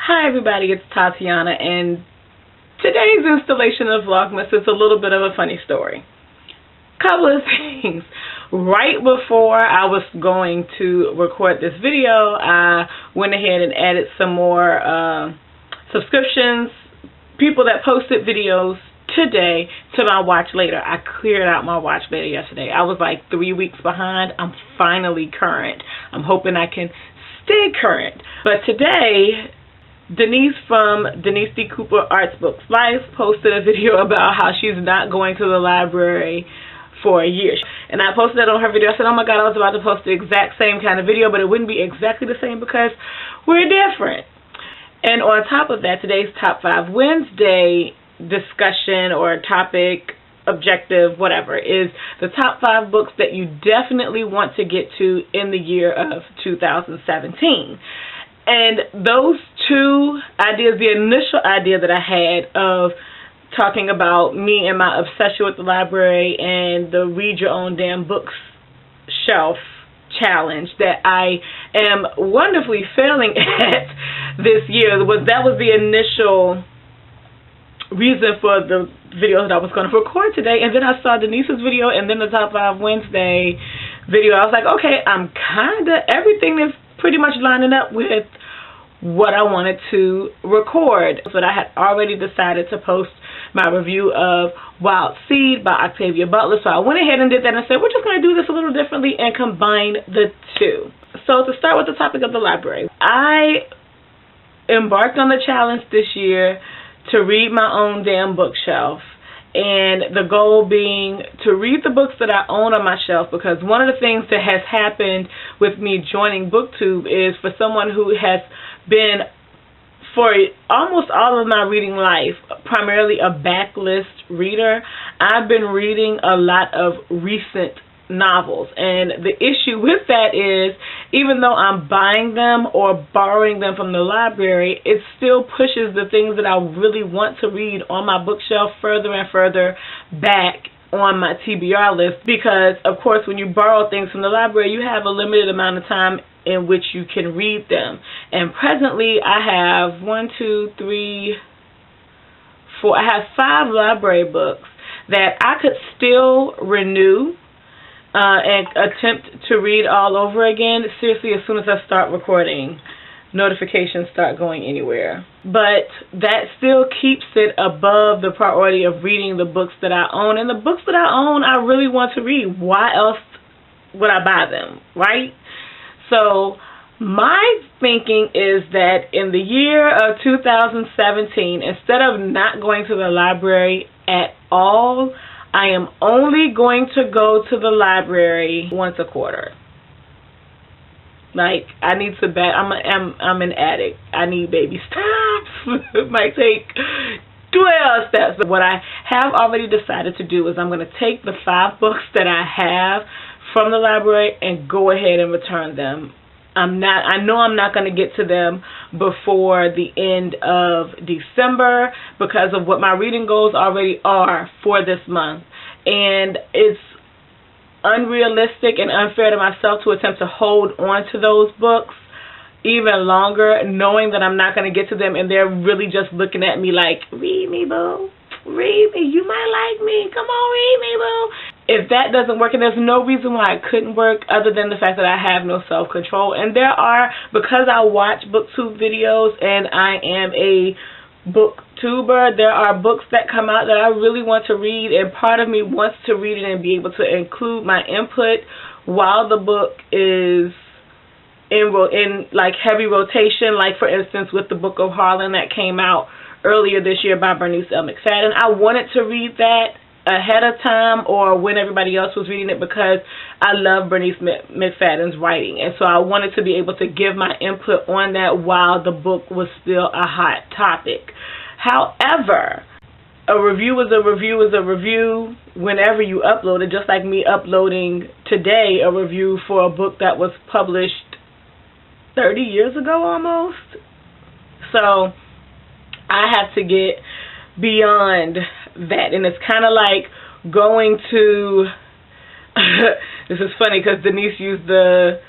Hi everybody, it's Tatiana, and today's installation of Vlogmas is a little bit of a funny story. Couple of things. Right before I was going to record this video, I went ahead and added some more subscriptions, people that posted videos today to my watch later. I cleared out my watch later yesterday. I was like 3 weeks behind. I'm finally current. I'm hoping I can stay current. But today, Denise from Denise D. Cooper Arts Books Life posted a video about how she's not going to the library for a year. And I posted that on her video. I said, oh my God, I was about to post the exact same kind of video, but it wouldn't be exactly the same because we're different. And on top of that, today's Top 5 Wednesday discussion or topic, objective, whatever, is the top 5 books that you definitely want to get to in the year of 2017. And those two ideas, the initial idea that I had of talking about me and my obsession with the library and the read your own damn books shelf challenge that I am wonderfully failing at this year, that was the initial reason for the video that I was going to record today. And then I saw Denise's video and then the Top 5 Wednesday video. I was like, okay, everything is pretty much lining up with what I wanted to record. But I had already decided to post my review of Wild Seed by Octavia Butler. So I went ahead and did that and said, we're just going to do this a little differently and combine the two. So to start with the topic of the library, I embarked on the challenge this year to read my own damn bookshelf. And the goal being to read the books that I own on my shelf, because one of the things that has happened with me joining BookTube is, for someone who has been, for almost all of my reading life, primarily a backlist reader, I've been reading a lot of recent novels. And the issue with that is, even though I'm buying them or borrowing them from the library, it still pushes the things that I really want to read on my bookshelf further and further back on my TBR list, because of course when you borrow things from the library, you have a limited amount of time in which you can read them. And presently I have 5 library books that I could still renew and attempt to read all over again, seriously, as soon as I start recording. Notifications start going anywhere. But that still keeps it above the priority of reading the books that I own. And the books that I own, I really want to read. Why else would I buy them, right? So my thinking is that in the year of 2017, instead of not going to the library at all, I am only going to go to the library once a quarter. Like, I need to I'm an addict. I need baby steps. It might take 12 steps. But what I have already decided to do is I'm going to take the 5 books that I have from the library and go ahead and return them. I know I'm not going to get to them before the end of December because of what my reading goals already are for this month. And it's unrealistic and unfair to myself to attempt to hold on to those books even longer, knowing that I'm not going to get to them and they're really just looking at me like, read me, boo. Read me. You might like me. Come on, read me, boo. If that doesn't work, and there's no reason why it couldn't work other than the fact that I have no self-control. And there are, because I watch BookTube videos and I am a booktuber, there are books that come out that I really want to read, and part of me wants to read it and be able to include my input while the book is in like heavy rotation, like for instance with the Book of Harlan that came out earlier this year by Bernice L. McFadden. I wanted to read that ahead of time or when everybody else was reading it because I love Bernice McFadden's writing, and so I wanted to be able to give my input on that while the book was still a hot topic. However, a review is a review is a review whenever you upload it, just like me uploading today a review for a book that was published 30 years ago almost. So I have to get beyond that, and it's kind of like going to this is funny because Denise used the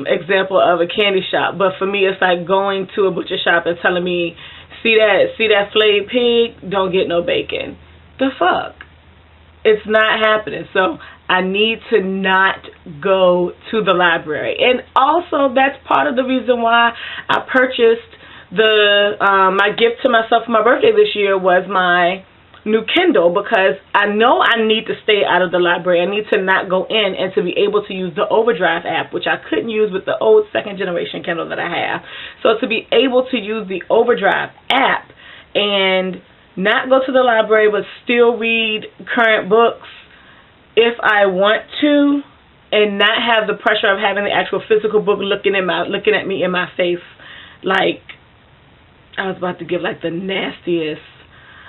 example of a candy shop, but for me it's like going to a butcher shop and telling me, see that flayed pig, don't get no bacon. The fuck? It's not happening. So I need to not go to the library. And also that's part of the reason why I purchased my gift to myself for my birthday this year was my new Kindle, because I know I need to stay out of the library. I need to not go in, and to be able to use the Overdrive app, which I couldn't use with the old second generation Kindle that I have. So to be able to use the Overdrive app and not go to the library but still read current books if I want to, and not have the pressure of having the actual physical book looking at me in my face like I was about to give like the nastiest.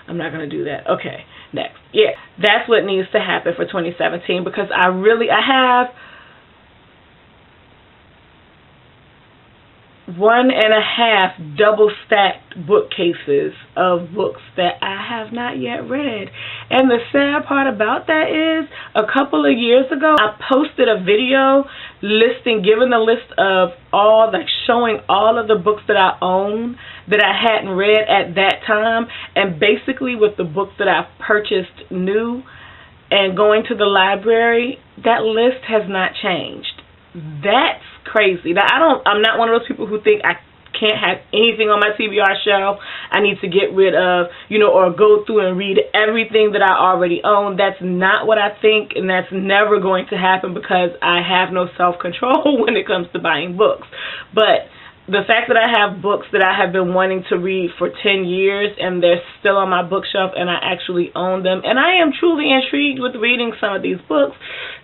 I'm not going to do that. Okay, next. Yeah, that's what needs to happen for 2017, because I have 1.5 double-stacked bookcases of books that I have not yet read. And the sad part about that is, a couple of years ago, I posted a video giving a list of showing all of the books that I own that I hadn't read at that time, and basically with the books that I've purchased new and going to the library, that list has not changed. That's crazy. Now, I'm not one of those people who think I can't have anything on my TBR shelf. I need to get rid of, or go through and read everything that I already own. That's not what I think, and that's never going to happen, because I have no self-control when it comes to buying books. But the fact that I have books that I have been wanting to read for 10 years and they're still on my bookshelf and I actually own them, and I am truly intrigued with reading some of these books,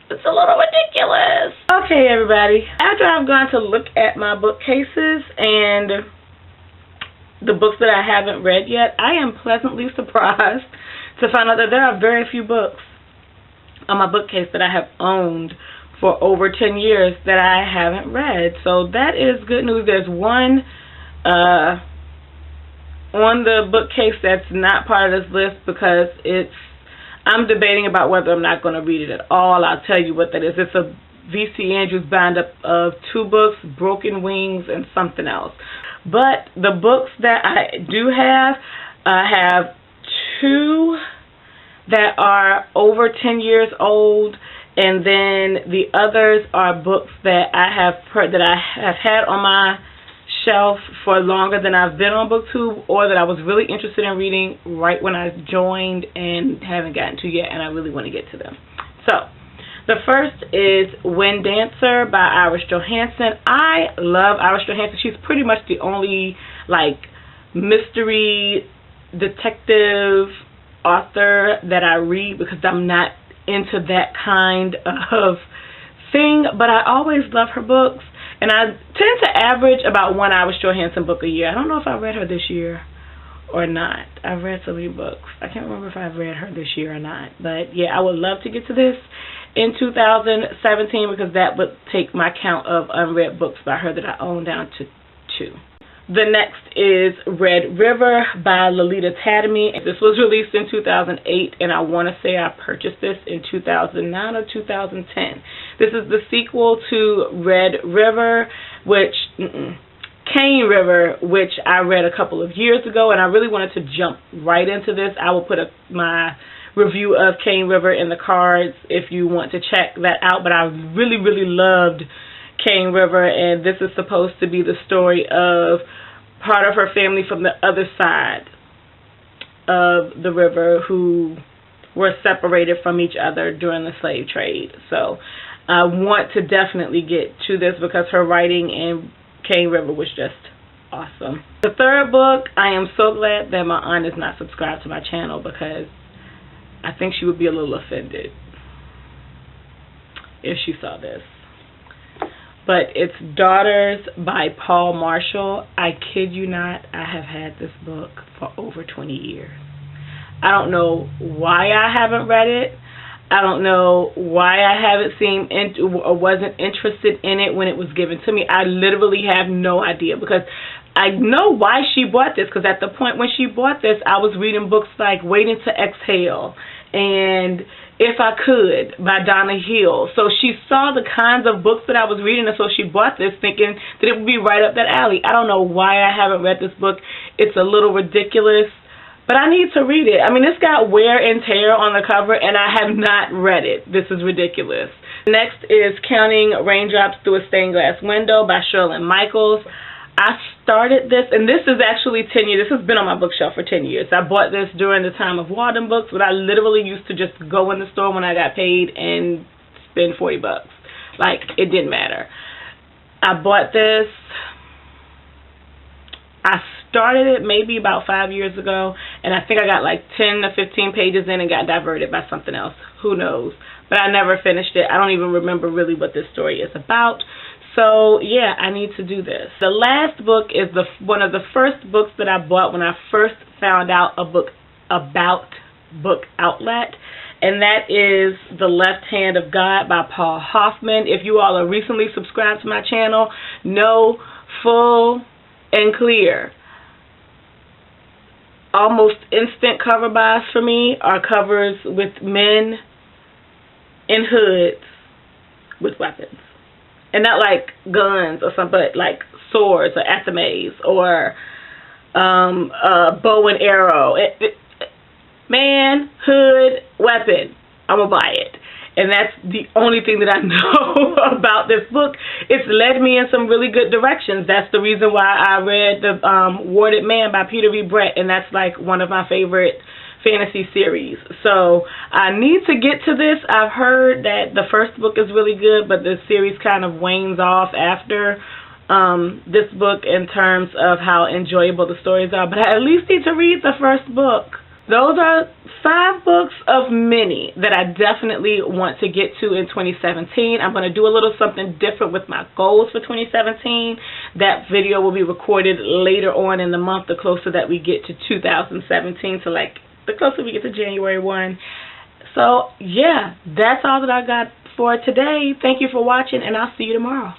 it's a little ridiculous. Okay, everybody. After I've gone to look at my bookcases and the books that I haven't read yet, I am pleasantly surprised to find out that there are very few books on my bookcase that I have owned for over 10 years that I haven't read. So that is good news. There's one on the bookcase that's not part of this list, because I'm debating about whether I'm not going to read it at all. I'll tell you what that is. It's a V.C. Andrews bind-up of 2 books, Broken Wings and something else. But the books that I do have, I have 2 that are over 10 years old, and then the others are books that I have had on my shelf for longer than I've been on BookTube, or that I was really interested in reading right when I joined and haven't gotten to yet, and I really want to get to them. So the first is Wind Dancer by Iris Johansen. I love Iris Johansen. She's pretty much the only mystery detective author that I read, because I'm not into that kind of thing, but I always love her books, and I tend to average about 1 Iris Johansen book a year. I don't know if I read her this year or not. I've read so many books. I can't remember if I've read her this year or not, but yeah, I would love to get to this in 2017, because that would take my count of unread books by her that I own down to 2. The next is Red River by Lolita Tatamy. This was released in 2008, and I want to say I purchased this in 2009 or 2010. This is the sequel to Red River, Cane River, which I read a couple of years ago, and I really wanted to jump right into this. I will put my review of Cane River in the cards if you want to check that out, but I really, really loved Cane River, and this is supposed to be the story of part of her family from the other side of the river who were separated from each other during the slave trade. So I want to definitely get to this, because her writing in Cane River was just awesome. The third book, I am so glad that my aunt is not subscribed to my channel, because I think she would be a little offended if she saw this. But it's Daughters by Paul Marshall. I kid you not, I have had this book for over 20 years. I don't know why I haven't read it. I don't know why I haven't seen or wasn't interested in it when it was given to me. I literally have no idea, because I know why she bought this, because at the point when she bought this, I was reading books like Waiting to Exhale and If I Could by Donna Hill. So she saw the kinds of books that I was reading, and so she bought this thinking that it would be right up that alley. I don't know why I haven't read this book. It's a little ridiculous, but I need to read it. I mean, it's got wear and tear on the cover, and I have not read it. This is ridiculous. Next is Counting Raindrops Through a Stained Glass Window by Shirley Michaels. I started this, and this is actually 10 years. This has been on my bookshelf for 10 years. I bought this during the time of Walden Books, but I literally used to just go in the store when I got paid and spend $40. Like, it didn't matter. I bought this. I started it maybe about 5 years ago, and I think I got like 10 to 15 pages in and got diverted by something else. Who knows? But I never finished it. I don't even remember really what this story is about. So, yeah, I need to do this. The last book is one of the first books that I bought when I first found out a book about Book Outlet, and that is The Left Hand of God by Paul Hoffman. If you all are recently subscribed to my channel, know full and clear, almost instant cover buys for me are covers with men in hoods with weapons. And not like guns or something, but like swords or athames or bow and arrow. Man, hood, weapon. I'm going to buy it. And that's the only thing that I know about this book. It's led me in some really good directions. That's the reason why I read The Warded Man by Peter V. Brett, and that's like one of my favorite fantasy series. So I need to get to this. I've heard that the first book is really good, but the series kind of wanes off after this book in terms of how enjoyable the stories are. But I at least need to read the first book. Those are 5 books of many that I definitely want to get to in 2017. I'm going to do a little something different with my goals for 2017. That video will be recorded later on in the month, the closer that we get to 2017, so like the closer we get to January 1. So, yeah, that's all that I got for today. Thank you for watching, and I'll see you tomorrow.